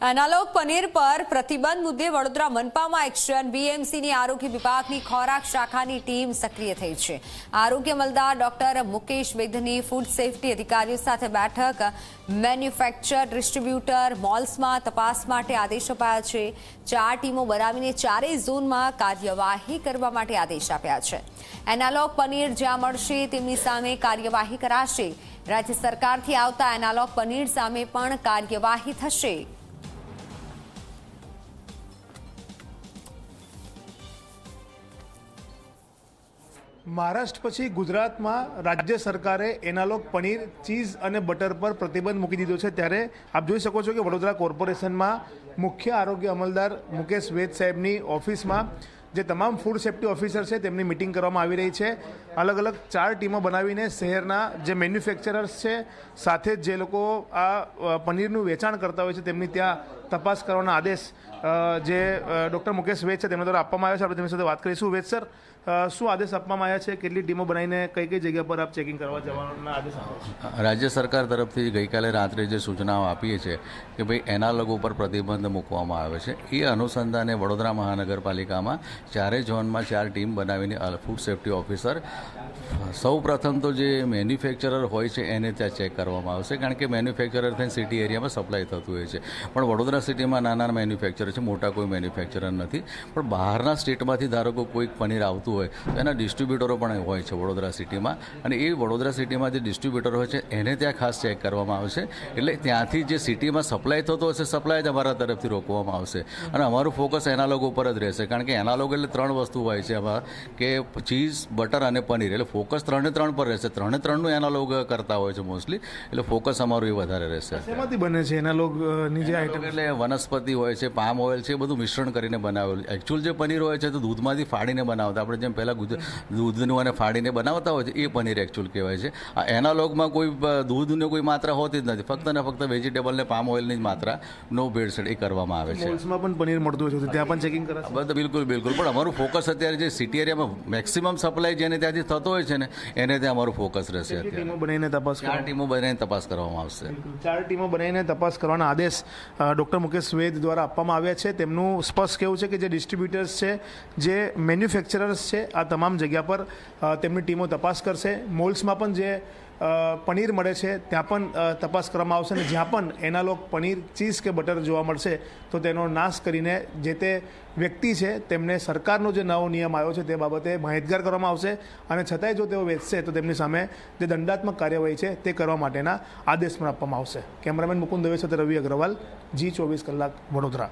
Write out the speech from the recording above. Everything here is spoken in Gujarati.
એનાલોગ પનીર પર પ્રતિબંધ મુદ્દે વડોદરા મનપામાં એક્શન. બીએમસીની આરોગ્ય વિભાગની ખોરાક શાખાની ટીમ સક્રિય થઈ છે. આરોગ્ય અમલદાર ડોક્ટર મુકેશ વૈદ્યની ફૂડ સેફટી અધિકારીઓ સાથે બેઠક. મેન્યુફેક્ચર, ડિસ્ટ્રીબ્યુટર, મોલ્સમાં તપાસ માટે આદેશ અપાયા છે. 4 ટીમો બનાવીને 4 ઝોનમાં કાર્યવાહી કરવા માટે આદેશ આપ્યા છે. એનાલોગ પનીર જ્યાં મળશે તેમની સામે કાર્યવાહી કરાશે. રાજ્ય સરકારથી આવતા એનાલોગ પનીર સામે પણ કાર્યવાહી થશે. મહારાષ્ટ્ર પછી ગુજરાતમાં રાજ્ય સરકારે એનાલોગ પનીર, ચીઝ અને બટર પર પ્રતિબંધ મૂકી દીધો છે. ત્યારે આપ જોઈ શકો છો કે વડોદરા કોર્પોરેશનમાં મુખ્ય આરોગ્ય અમલદાર મુકેશ વૈદ સાહેબની ઓફિસમાં જે તમામ ફૂડ સેફ્ટી ઓફિસર છે તેમની મિટિંગ કરવામાં આવી રહી છે. અલગ અલગ 4 ટીમો બનાવીને શહેરના જે મેન્યુફેક્ચરર્સ છે સાથે જ જે લોકો આ પનીરનું વેચાણ કરતા હોય છે તેમની ત્યાં તપાસ કરવાના આદેશ જે ડૉક્ટર મુકેશ વૈદ છે તેમના દ્વારા આપવામાં આવ્યા છે. આપણે તેમની સાથે વાત કરીશું. વૈદ સર, શું આદેશ આપવામાં આવ્યા છે? કેટલી ટીમો બનાવીને કઈ કઈ જગ્યા પર આપ ચેકિંગ કરવા જવાના આદેશ આપ્યા છે? રાજ્ય સરકાર તરફથી ગઈકાલે રાત્રે જે સૂચનાઓ આપી છે કે ભાઈ એનાલોગ ઉપર પ્રતિબંધ મૂકવામાં આવે છે, એ અનુસંધાને વડોદરા મહાનગરપાલિકામાં 4 ઝોનમાં 4 ટીમ બનાવીને ફૂડ સેફ્ટી ઓફિસર સૌ પ્રથમ તો જે મેન્યુફેક્ચરર હોય છે એને ત્યાં ચેક કરવામાં આવશે, કારણ કે મેન્યુફેક્ચરર થઈને સિટી એરિયામાં સપ્લાય થતું હોય છે. પણ વડોદરા સિટીમાં નાના મેન્યુફેક્ચરર છે, મોટા કોઈ મેન્યુફેક્ચરર નથી. પણ બહારના સ્ટેટમાંથી ધારો કે કોઈ પનીર આવતું હોય તો એના ડિસ્ટ્રીબ્યુટરો પણ હોય છે વડોદરા સિટીમાં, અને એ વડોદરા સિટીમાં જે ડિસ્ટ્રીબ્યુટર હોય છે એને ત્યાં ખાસ ચેક કરવામાં આવશે. એટલે ત્યાંથી જે સિટીમાં સપ્લાય થતો હશે સપ્લાય જ અમારા તરફથી રોકવામાં આવશે. અને અમારું ફોકસ એનાલોગ ઉપર જ રહેશે, કારણ કે એનાલોગ એટલે 3 વસ્તુ હોય છે એમાં, કે ચીઝ, બટર અને પનીર. એટલે ફોકસ 3 પર રહેશે. 3નું એનાલોગ કરતા હોય છે મોસ્ટલી, એટલે ફોકસ અમારું એ વધારે રહેશે. શેમાંથી બને છે એનાલોગની જે આઈટમ? એટલે વનસ્પતિ હોય છે, પામ ઓઇલ છે, એ બધું મિશ્રણ કરીને બનાવેલું. એકચ્યુઅલ જે પનીર હોય છે તો દૂધમાંથી ફાડીને બનાવતા, આપણે જેમ પહેલાં દૂધનું અને ફાડીને બનાવતા હોય છે એ પનીર એકચ્યુઅલ કહેવાય છે. આ એનાલોગમાં કોઈ દૂધની કોઈ માત્રા હોતી જ નથી, ફક્ત ને ફક્ત વેજીટેબલ ને પામ ઓઇલની જ માત્રા, નો ભેળસેળ એ કરવામાં આવે છે. મોલ્સમાં પણ પનીર મળતું હોય છે, ત્યાં પણ ચેકિંગ કરાશે? બધું બિલકુલ. પણ અમારું ફોકસ અત્યારે જે સિટી એરિયામાં મેક્સિમમ સપ્લાય જેને ત્યાંથી થતો હોય છે ને એને ત્યાં અમારું ફોકસ રહેશે. ટીમો બનાવીને તપાસ 4 ટીમો બનાવીને તપાસ કરવામાં આવશે. 4 ટીમો બનાવીને તપાસ કરવાના આદેશ ડૉક્ટર મુકેશ વૈદ દ્વારા આપવામાં આવ્યા છે. તેમનું સ્પષ્ટ કહેવું છે કે જે ડિસ્ટ્રીબ્યુટર્સ છે, જે મેન્યુફેક્ચરર્સ છે, આ તમામ જગ્યા પર તેમની ટીમો તપાસ કરશે. મોલ્સમાં પણ જે પનીર મળે છે ત્યાં પણ તપાસ કરવામાં આવશે, અને જ્યાં પણ એનાલોગ પનીર, ચીઝ કે બટર જોવા મળશે તો તેનો નાશ કરીને જે તે વ્યક્તિ છે તેમને સરકારનો જે નવો નિયમ આવ્યો છે તે બાબતે માહિતગાર કરવામાં આવશે, અને છતાંય જો તેઓ વેચશે તો તેમની સામે જે દંડાત્મક કાર્યવાહી છે તે કરવા માટેના આદેશ પણ આપવામાં આવશે. કેમેરામેન મુકુંદ દવે સાથે રવિ અગ્રવાલ, G24 કલાક, વડોદરા.